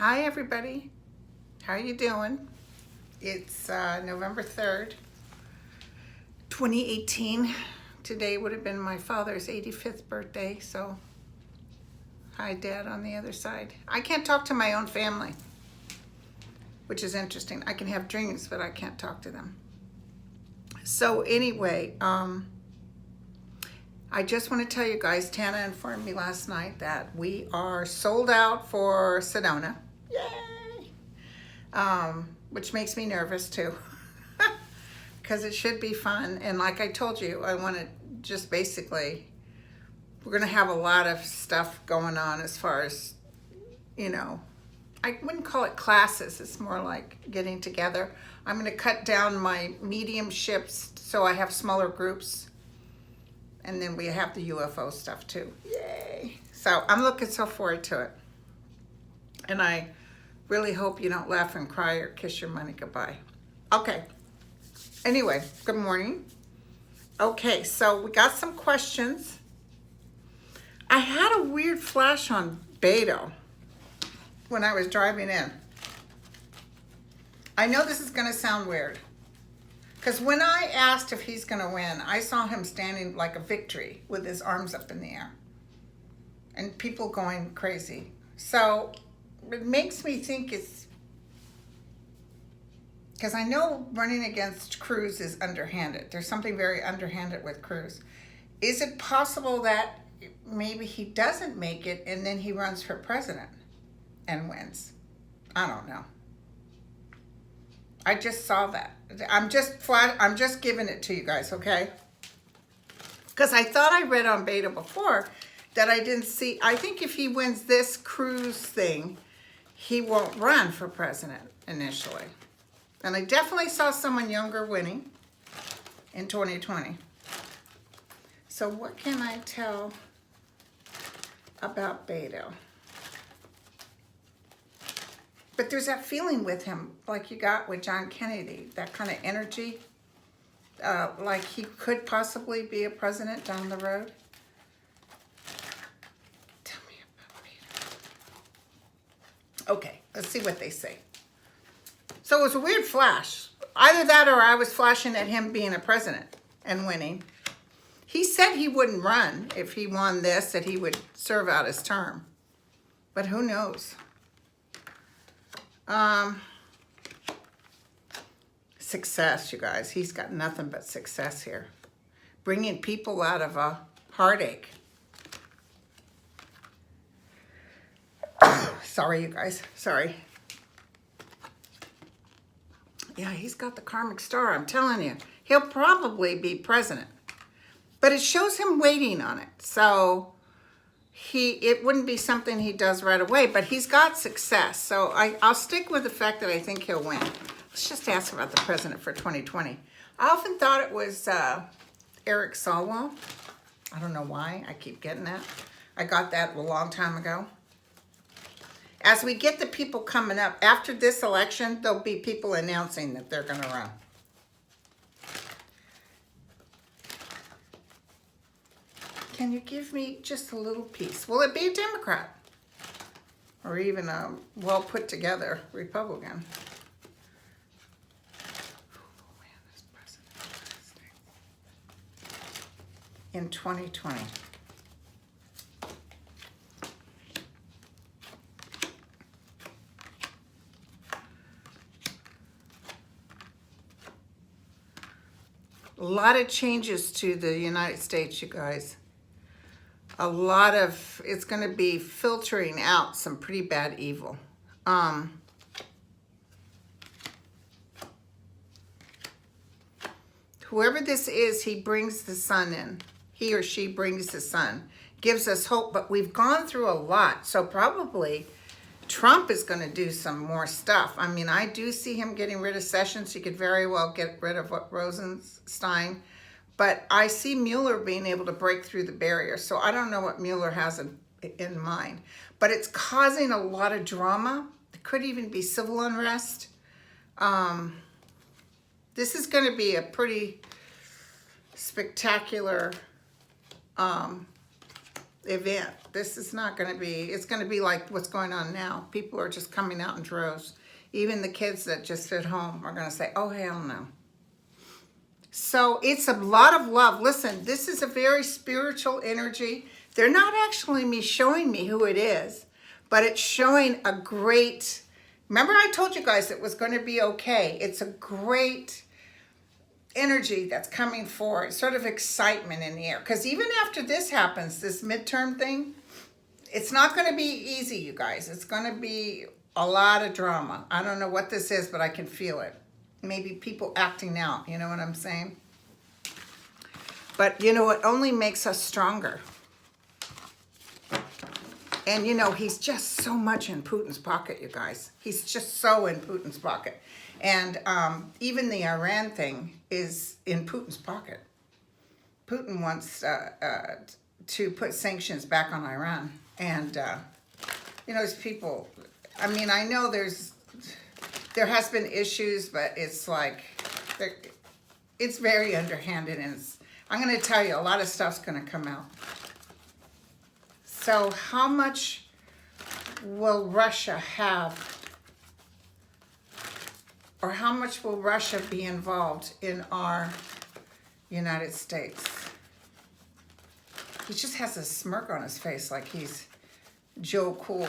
Hi everybody, how are you doing? It's November 3rd, 2018. Today would have been my father's 85th birthday, so hi Dad on the other side. I can't talk to my own family, which is interesting. I can have dreams, but I can't talk to them. So anyway, I just want to tell you guys, Tana informed me last night that we are sold out for Sedona. Yay! Which makes me nervous too, because it should be fun. And like I told you, I want to just basically, we're going to have a lot of stuff going on as far as, you know, I wouldn't call it classes. It's more like getting together. I'm going to cut down my mediumships so I have smaller groups. And then we have the UFO stuff too. Yay! So I'm looking so forward to it. And I really hope you don't laugh and cry or kiss your money goodbye. Okay. Anyway, good morning. Okay, so we got some questions. I had a weird flash on Beto when I was driving in. I know this is going to sound weird, because when I asked if he's going to win, I saw him standing like a victory with his arms up in the air and people going crazy. So it makes me think it's, because I know running against Cruz is underhanded. There's something very underhanded with Cruz. Is it possible that maybe he doesn't make it and then he runs for president and wins? I don't know. I just saw that. I'm just giving it to you guys, okay? Because I thought I read on Beto before that I didn't see. I think if he wins this Cruz thing, he won't run for president initially. And I definitely saw someone younger winning in 2020. So what can I tell about Beto? But there's that feeling with him, like you got with John Kennedy, that kind of energy, like he could possibly be a president down the road. Tell me about Beto. Okay, let's see what they say. So it was a weird flash. Either that or I was flashing at him being a president and winning. He said he wouldn't run if he won this, that he would serve out his term. But who knows? Success, you guys. He's got nothing but success here. Bringing people out of a heartache. Sorry, you guys. Sorry. Yeah, he's got the karmic star, I'm telling you. He'll probably be president. But it shows him waiting on it. So it wouldn't be something he does right away, but he's got success. So I'll stick with the fact that I think he'll win. Let's just ask about the president for 2020. I often thought it was Eric Swalwell. I don't know why. I keep getting that. I got that a long time ago. As we get the people coming up, after this election, there'll be people announcing that they're going to run. Can you give me just a little piece? Will it be a Democrat? or even a well put together Republican. In 2020. A lot of changes to the United States, you guys. A lot of, it's going to be filtering out some pretty bad evil. Whoever this is, he brings the sun in. He or she brings the sun, gives us hope, but we've gone through a lot. So probably Trump is going to do some more stuff. I mean, I do see him getting rid of Sessions. He could very well get rid of Rosenstein. But I see Mueller being able to break through the barrier. So I don't know what Mueller has in mind. But it's causing a lot of drama. It could even be civil unrest. This is going to be a pretty spectacular event. This is not going to be, it's going to be like what's going on now. People are just coming out in droves. Even the kids that just sit home are going to say, oh, hell no. So it's a lot of love. Listen, this is a very spiritual energy. They're not actually showing me who it is, but it's showing a great, remember I told you guys it was going to be okay. It's a great energy that's coming forward, sort of excitement in the air. Because even after this happens, this midterm thing, it's not going to be easy, you guys. It's going to be a lot of drama. I don't know what this is, but I can feel it. Maybe people acting out, you know what I'm saying? But, you know, it only makes us stronger. And, you know, he's just so much in Putin's pocket, you guys. He's just so in Putin's pocket. And even the Iran thing is in Putin's pocket. Putin wants to put sanctions back on Iran. And, you know, there's people, I mean, I know there has been issues, but it's like, it's very underhanded. And I'm going to tell you, a lot of stuff's going to come out. So how much will Russia have? Or how much will Russia be involved in our United States? He just has a smirk on his face like he's Joe Cool.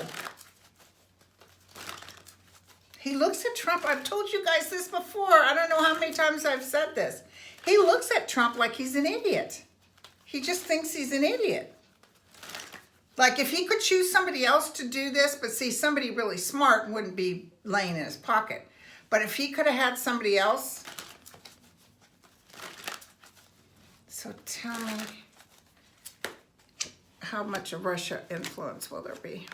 He looks at Trump. I've told you guys this before. I don't know how many times I've said this. He looks at Trump like he's an idiot. He just thinks he's an idiot. Like if he could choose somebody else to do this, but see, somebody really smart wouldn't be laying in his pocket. But if he could have had somebody else, so tell me, how much of Russia influence will there be?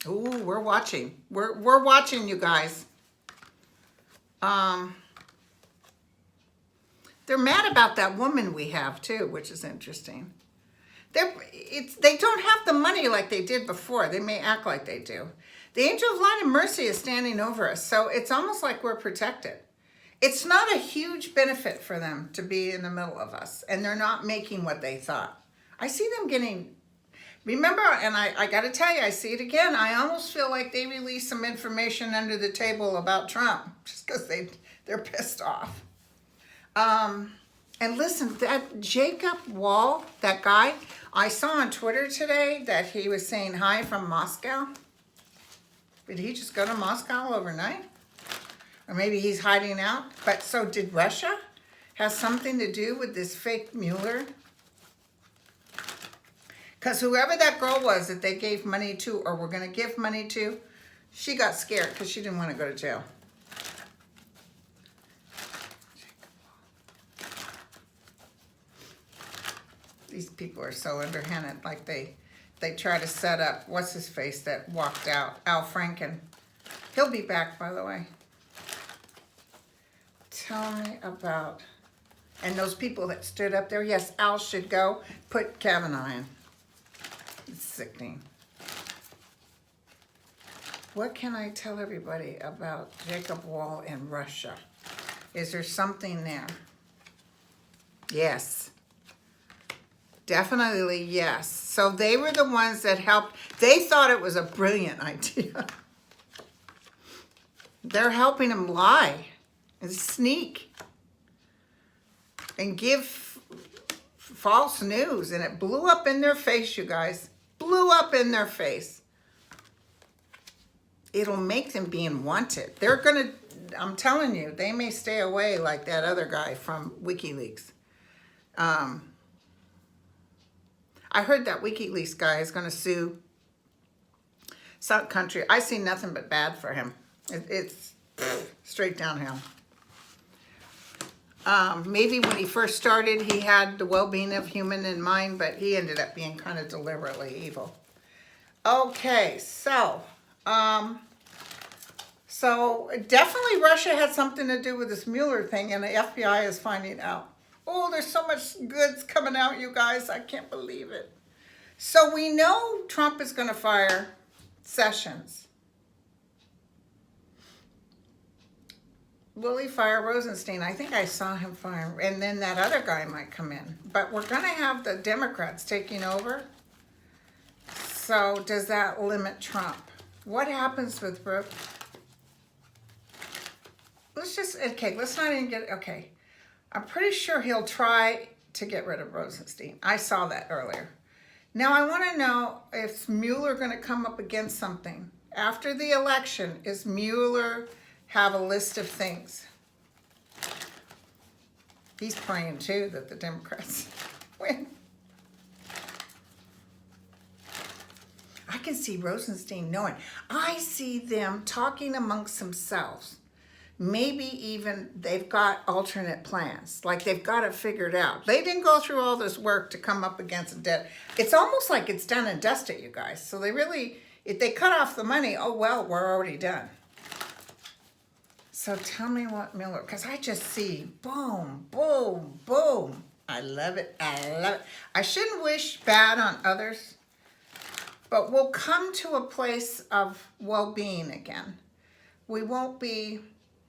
Ooh, we're watching. We're watching, you guys. They're mad about that woman we have too, which is interesting. They don't have the money like they did before. They may act like they do. The angel of light and mercy is standing over us, so it's almost like we're protected. It's not a huge benefit for them to be in the middle of us, and they're not making what they thought. I see them getting, remember, and I got to tell you, I see it again. I almost feel like they released some information under the table about Trump, just because they're pissed off. And listen, that Jacob Wohl, that guy, I saw on Twitter today that he was saying hi from Moscow. Did he just go to Moscow overnight? Or maybe he's hiding out. But so did Russia have something to do with this fake Mueller? Because whoever that girl was that they gave money to or were going to give money to, she got scared because she didn't want to go to jail. These people are so underhanded, like they try to set up, what's his face that walked out, Al Franken. He'll be back, by the way. Tell me about, and those people that stood up there, yes, Al should go, put Kavanaugh in. It's sickening. What can I tell everybody about Jacob Wohl in Russia? Is there something there? Yes. Definitely, yes. So they were the ones that helped. They thought it was a brilliant idea. They're helping him lie and sneak and give false news. And it blew up in their face, you guys. Blew up in their face. It'll make them being wanted. They're going to, I'm telling you, they may stay away like that other guy from WikiLeaks. I heard that WikiLeaks guy is going to sue some country. I see nothing but bad for him. It's straight downhill. Maybe when he first started, he had the well-being of human in mind, but he ended up being kind of deliberately evil. Okay, so definitely Russia had something to do with this Mueller thing, and the FBI is finding out. Oh, there's so much goods coming out, you guys. I can't believe it. So we know Trump is going to fire Sessions. Will he fire Rosenstein? I think I saw him fire, and then that other guy might come in. But we're going to have the Democrats taking over. So does that limit Trump? What happens with let's not even get, okay. I'm pretty sure he'll try to get rid of Rosenstein. I saw that earlier. Now I want to know if Mueller going to come up against something. After the election, is Mueller have a list of things? He's praying too that the Democrats win. I can see Rosenstein knowing. I see them talking amongst themselves. Maybe even they've got alternate plans. Like they've got it figured out. They didn't go through all this work to come up against a debt. It's almost like it's done and dusted, you guys. So they really, if they cut off the money, oh well, we're already done. So tell me what Mueller, because I just see boom, boom, boom. I love it. I love it. I shouldn't wish bad on others, but we'll come to a place of well-being again. We won't be,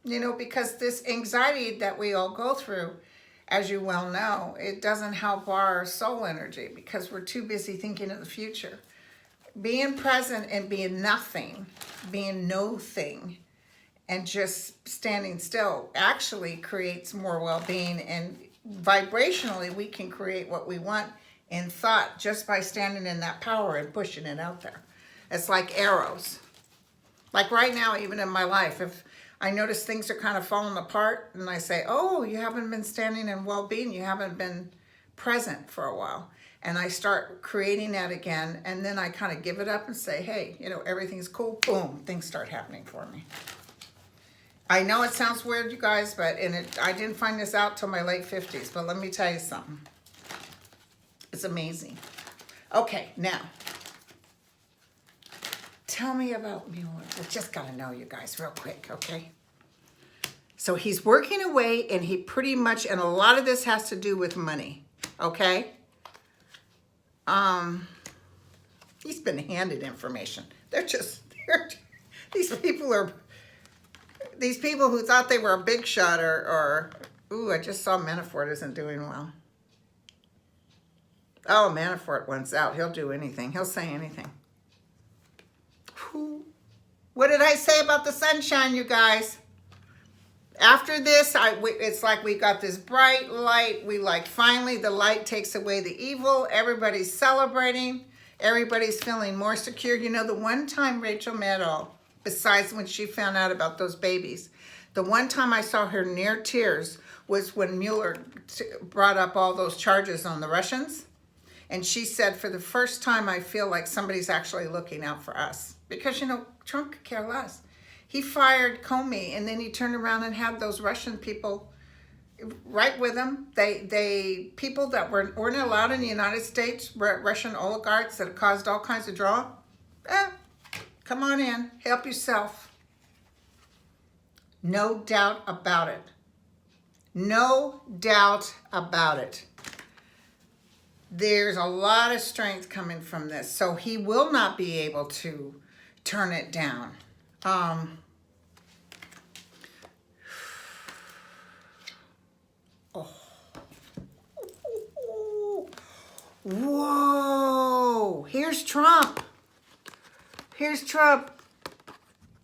because this anxiety that we all go through, as you well know, it doesn't help our soul energy because we're too busy thinking of the future. Being present and being nothing, being no thing, and just standing still actually creates more well-being, and vibrationally we can create what we want in thought just by standing in that power and pushing it out there. It's like arrows. Like right now, even in my life, if I notice things are kind of falling apart and I say, oh, you haven't been standing in well-being, you haven't been present for a while. And I start creating that again, and then I kind of give it up and say, hey, everything's cool, boom, things start happening for me. I know it sounds weird, you guys, but I didn't find this out till my late 50s, but let me tell you something. It's amazing. Okay, now, tell me about Mueller. We just got to know, you guys, real quick, okay? So he's working away, and he pretty much, and a lot of this has to do with money, okay? He's been handed information. These people who thought they were a big shot I just saw Manafort isn't doing well. Oh, Manafort wants out. He'll do anything. He'll say anything. What did I say about the sunshine, you guys? After this, it's like we got this bright light. Finally, the light takes away the evil. Everybody's celebrating. Everybody's feeling more secure. The one time Rachel Maddow, besides when she found out about those babies, the one time I saw her near tears was when Mueller brought up all those charges on the Russians. And she said, for the first time, I feel like somebody's actually looking out for us. Because, Trump could care less. He fired Comey, and then he turned around and had those Russian people right with him. They people that weren't allowed in the United States, Russian oligarchs that caused all kinds of drama. Come on in, help yourself. No doubt about it. No doubt about it. There's a lot of strength coming from this. So he will not be able to turn it down. Whoa, here's Trump. Here's Trump.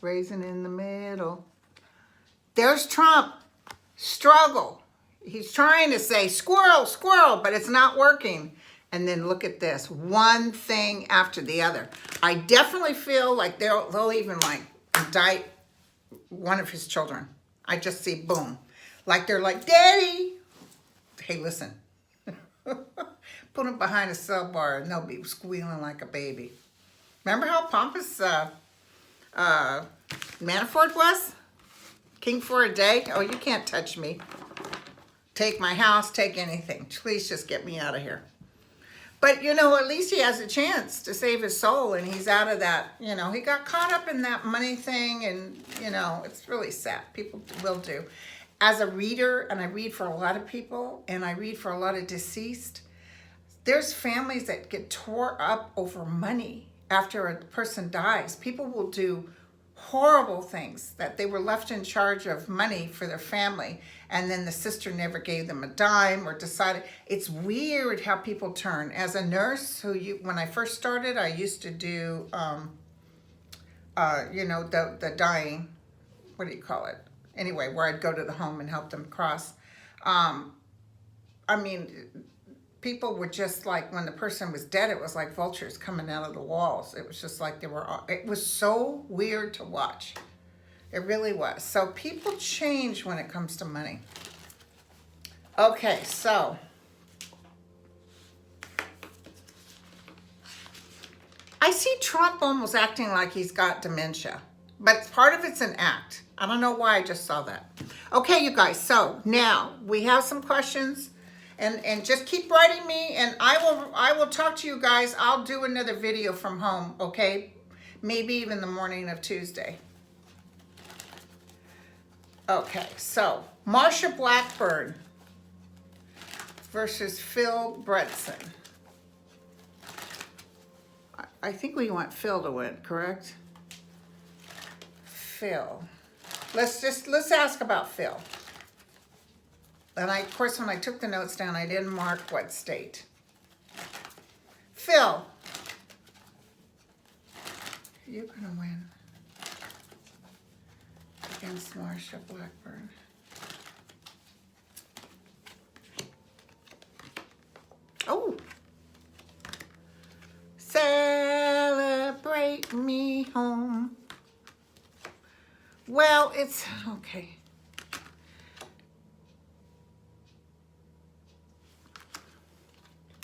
Raising in the middle. There's Trump. Struggle. He's trying to say squirrel, squirrel, but it's not working. And then look at this. One thing after the other. I definitely feel like they'll even like indict one of his children. I just see boom. Like they're like, Daddy. Hey, listen. Put him behind a cell bar and they'll be squealing like a baby. Remember how pompous Manafort was? King for a day? Oh, you can't touch me. Take my house, take anything. Please just get me out of here. But, you know, at least he has a chance to save his soul, and he's out of that, you know. He got caught up in that money thing, and, you know, it's really sad. People will do. As a reader, and I read for a lot of people, and I read for a lot of deceased, there's families that get tore up over money after a person dies. People will do horrible things, that they were left in charge of money for their family, and then the sister never gave them a dime or decided. It's weird how people turn. As a nurse, when I first started, I used to do, you know, the dying, what do you call it? Anyway, where I'd go to the home and help them cross. I mean, people were just like, when the person was dead, it was like vultures coming out of the walls. It was just like it was so weird to watch. It really was. So people change when it comes to money. Okay, so I see Trump almost acting like he's got dementia, but part of it's an act. I don't know why I just saw that. Okay, you guys, so now we have some questions. And just keep writing me, and I will talk to you guys. I'll do another video from home, okay? Maybe even the morning of Tuesday. Okay, so Marsha Blackburn versus Phil Bredsen. I think we want Phil to win, correct? Phil. Let's ask about Phil. And of course, when I took the notes down, I didn't mark what state. Phil, you're going to win against Marsha Blackburn. Oh. Celebrate me home. Well, it's okay.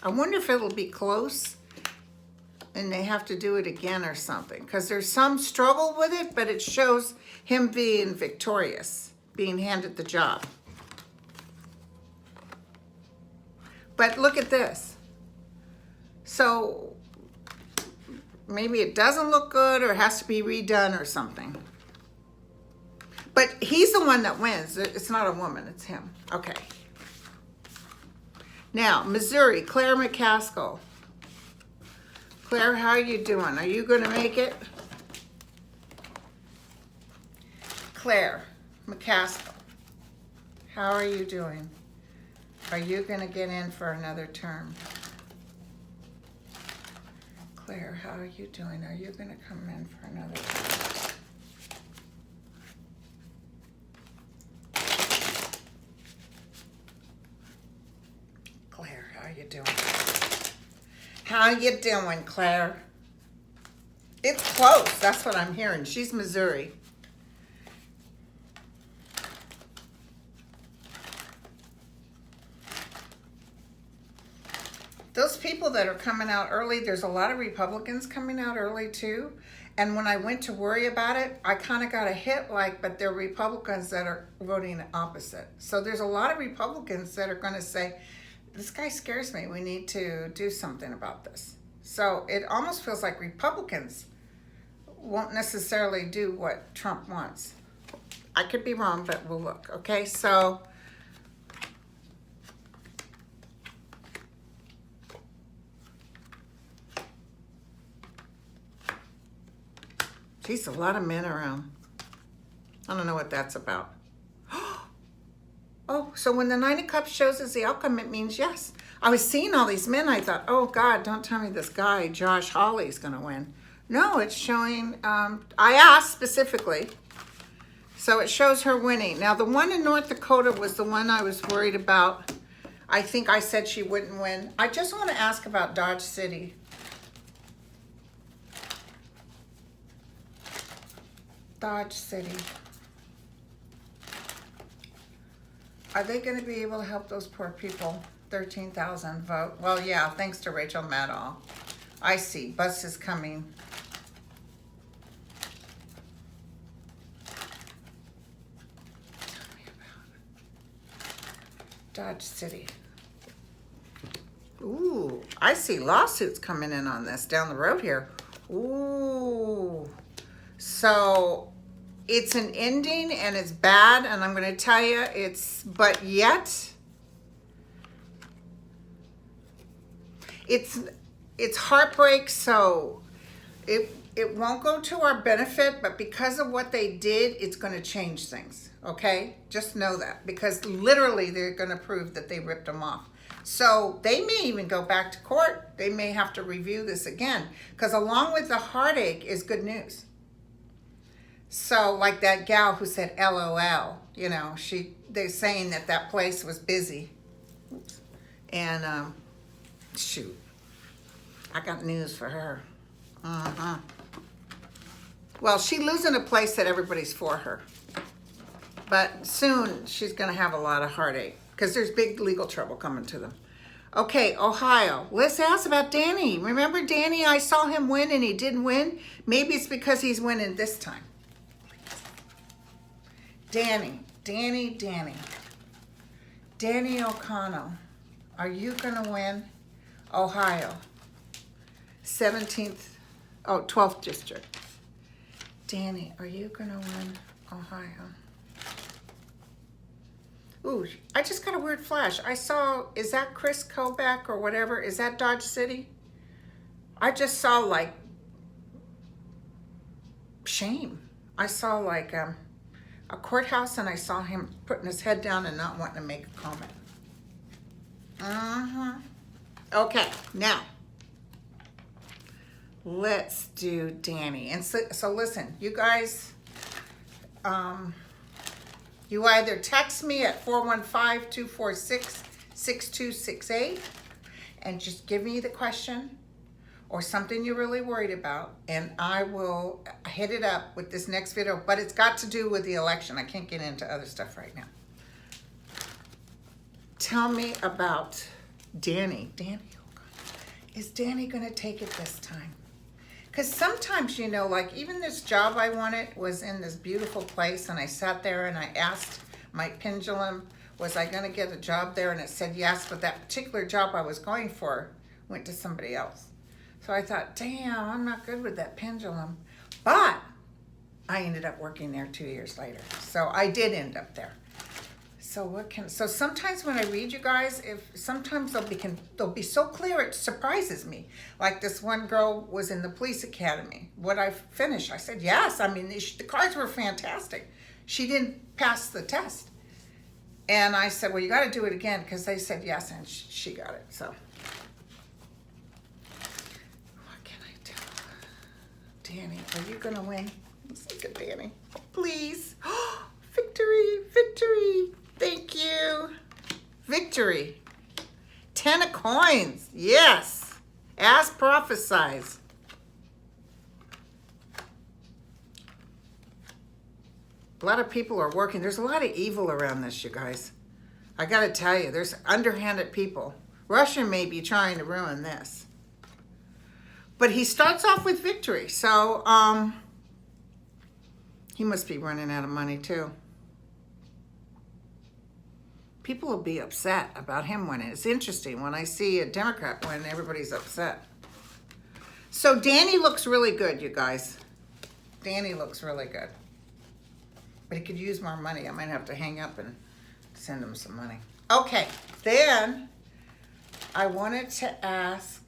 I wonder if it'll be close and they have to do it again or something, because there's some struggle with it, but it shows him being victorious, being handed the job. But look at this. So maybe it doesn't look good or it has to be redone or something. But he's the one that wins. It's not a woman, it's him. Okay. Now, Missouri, Claire McCaskill. Claire, how are you doing? Are you going to make it? Claire McCaskill, how are you doing? Are you going to get in for another term? Claire, how are you doing? Are you going to come in for another term? How you doing? How you doing, Claire? It's close. That's what I'm hearing. She's Missouri. Those people that are coming out early, there's a lot of Republicans coming out early too. And when I went to worry about it, I kind of got a hit like, but there are Republicans that are voting opposite. So there's a lot of Republicans that are going to say, this guy scares me. We need to do something about this. So it almost feels like Republicans won't necessarily do what Trump wants. I could be wrong, but we'll look. Okay, so geez, a lot of men around. I don't know what that's about. Oh, so when the Nine of Cups shows us the outcome, it means yes. I was seeing all these men. I thought, oh God, don't tell me this guy, Josh Hawley's going to win. No, it's showing, I asked specifically. So it shows her winning. Now the one in North Dakota was the one I was worried about. I think I said she wouldn't win. I just want to ask about Dodge City. Dodge City. Are they going to be able to help those poor people? 13,000 vote. Well, yeah, thanks to Rachel Maddow. I see. Bus is coming. Tell me about Dodge City. Ooh, I see lawsuits coming in on this down the road here. Ooh. So it's an ending and it's bad, and I'm going to tell you but yet it's heartbreak. So it won't go to our benefit, but because of what they did, it's going to change things. Okay, just know that, because literally they're going to prove that they ripped them off. So they may even go back to court. They may have to review this again, because along with the heartache is good news. So like that gal who said LOL, you know, they're saying that place was busy. Oops. And shoot, I got news for her. Well, she's losing a place that everybody's for her. But soon she's going to have a lot of heartache, because there's big legal trouble coming to them. Okay, Ohio. Let's ask about Danny. Remember Danny? I saw him win and he didn't win. Maybe it's because he's winning this time. Danny O'Connell, are you going to win Ohio? 12th district. Danny, are you going to win Ohio? Ooh, I just got a weird flash. I saw, is that Chris Kobach or whatever? Is that Dodge City? I just saw like shame. I saw like a courthouse, and I saw him putting his head down and not wanting to make a comment. Okay, now let's do Danny. And so listen, you guys, you either text me at 415-246-6268 and just give me the question or something you're really worried about, and I will hit it up with this next video. But it's got to do with the election. I can't get into other stuff right now. Tell me about Danny. Danny, oh God. Is Danny going to take it this time? Because sometimes, you know, like even this job I wanted was in this beautiful place, and I sat there and I asked my pendulum, was I going to get a job there? And it said yes, but that particular job I was going for went to somebody else. So I thought, damn, I'm not good with that pendulum. But I ended up working there 2 years later. So I did end up there. So so sometimes when I read you guys, sometimes they'll be so clear it surprises me. Like this one girl was in the police academy. Would I finish? I said yes. I mean, the cards were fantastic. She didn't pass the test. And I said, well, you got to do it again, because they said yes, and she got it. So what can I do? Danny, are you going to win? Let's look at Danny. Please. Victory, victory. Thank you. Victory. 10 of coins. Yes. As prophesied. A lot of people are working. There's a lot of evil around this, you guys. I got to tell you, there's underhanded people. Russia may be trying to ruin this. But he starts off with victory. So, he must be running out of money too. People will be upset about him winning. It's interesting when I see a Democrat win, everybody's upset. So Danny looks really good, you guys. Danny looks really good. But he could use more money. I might have to hang up and send him some money. Okay, then I wanted to ask,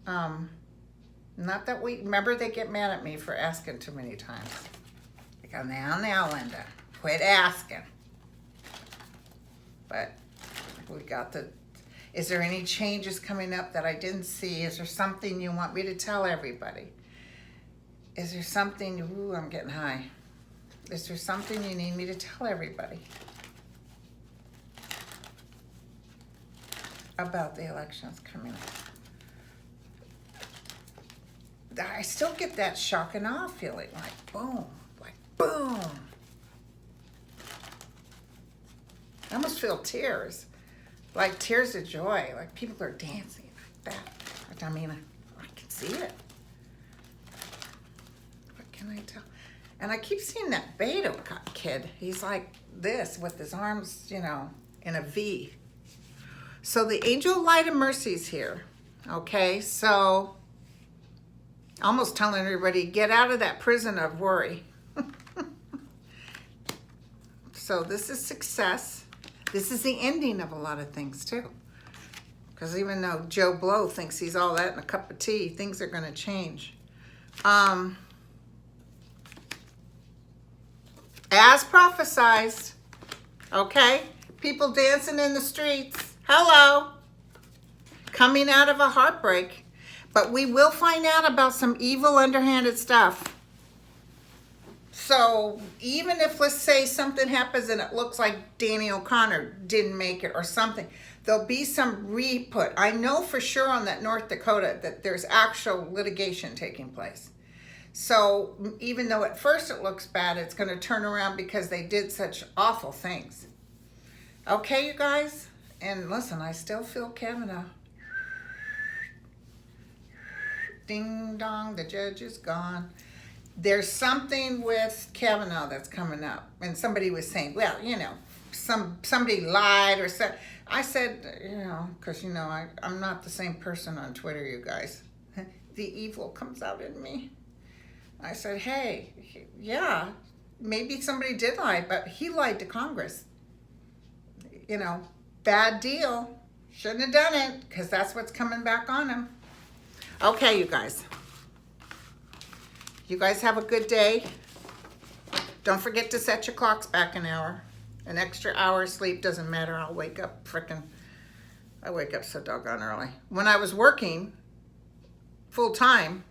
not that remember they get mad at me for asking too many times. They go, now, Linda, quit asking. But we got Is there any changes coming up that I didn't see? Is there something you want me to tell everybody? Is there something, ooh, I'm getting high. Is there something you need me to tell everybody about the elections coming up? I still get that shock and awe feeling, like boom, boom. I almost feel tears, like tears of joy, like people are dancing like that. I mean, I can see it. What can I tell? And I keep seeing that Beto kid. He's like this with his arms, you know, in a V. So the angel light of mercy is here. Okay, so almost telling everybody, get out of that prison of worry. So this is success. This is the ending of a lot of things too. Because even though Joe Blow thinks he's all that in a cup of tea, things are going to change. As prophesized, okay? People dancing in the streets. Hello. Coming out of a heartbreak. But we will find out about some evil, underhanded stuff. So even if, let's say, something happens and it looks like Danny O'Connor didn't make it or something, there'll be some re-put. I know for sure on that North Dakota that there's actual litigation taking place. So even though at first it looks bad, it's going to turn around because they did such awful things. Okay, you guys? And listen, I still feel Kavanaugh. Ding dong, the judge is gone. There's something with Kavanaugh that's coming up. And somebody was saying, well, you know, somebody lied or said. I said, you know, because, you know, I'm not the same person on Twitter, you guys. The evil comes out in me. I said, hey, yeah, maybe somebody did lie, but he lied to Congress. You know, bad deal. Shouldn't have done it, because that's what's coming back on him. Okay, you guys. You guys have a good day. Don't forget to set your clocks back an hour. An extra hour of sleep doesn't matter. I'll wake up I wake up so doggone early. When I was working full time,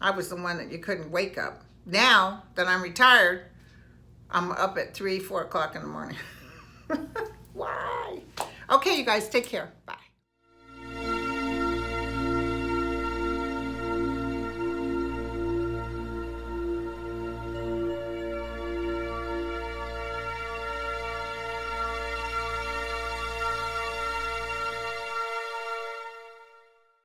I was the one that you couldn't wake up. Now that I'm retired, I'm up at 3, 4 o'clock in the morning. Why? Okay, you guys, take care.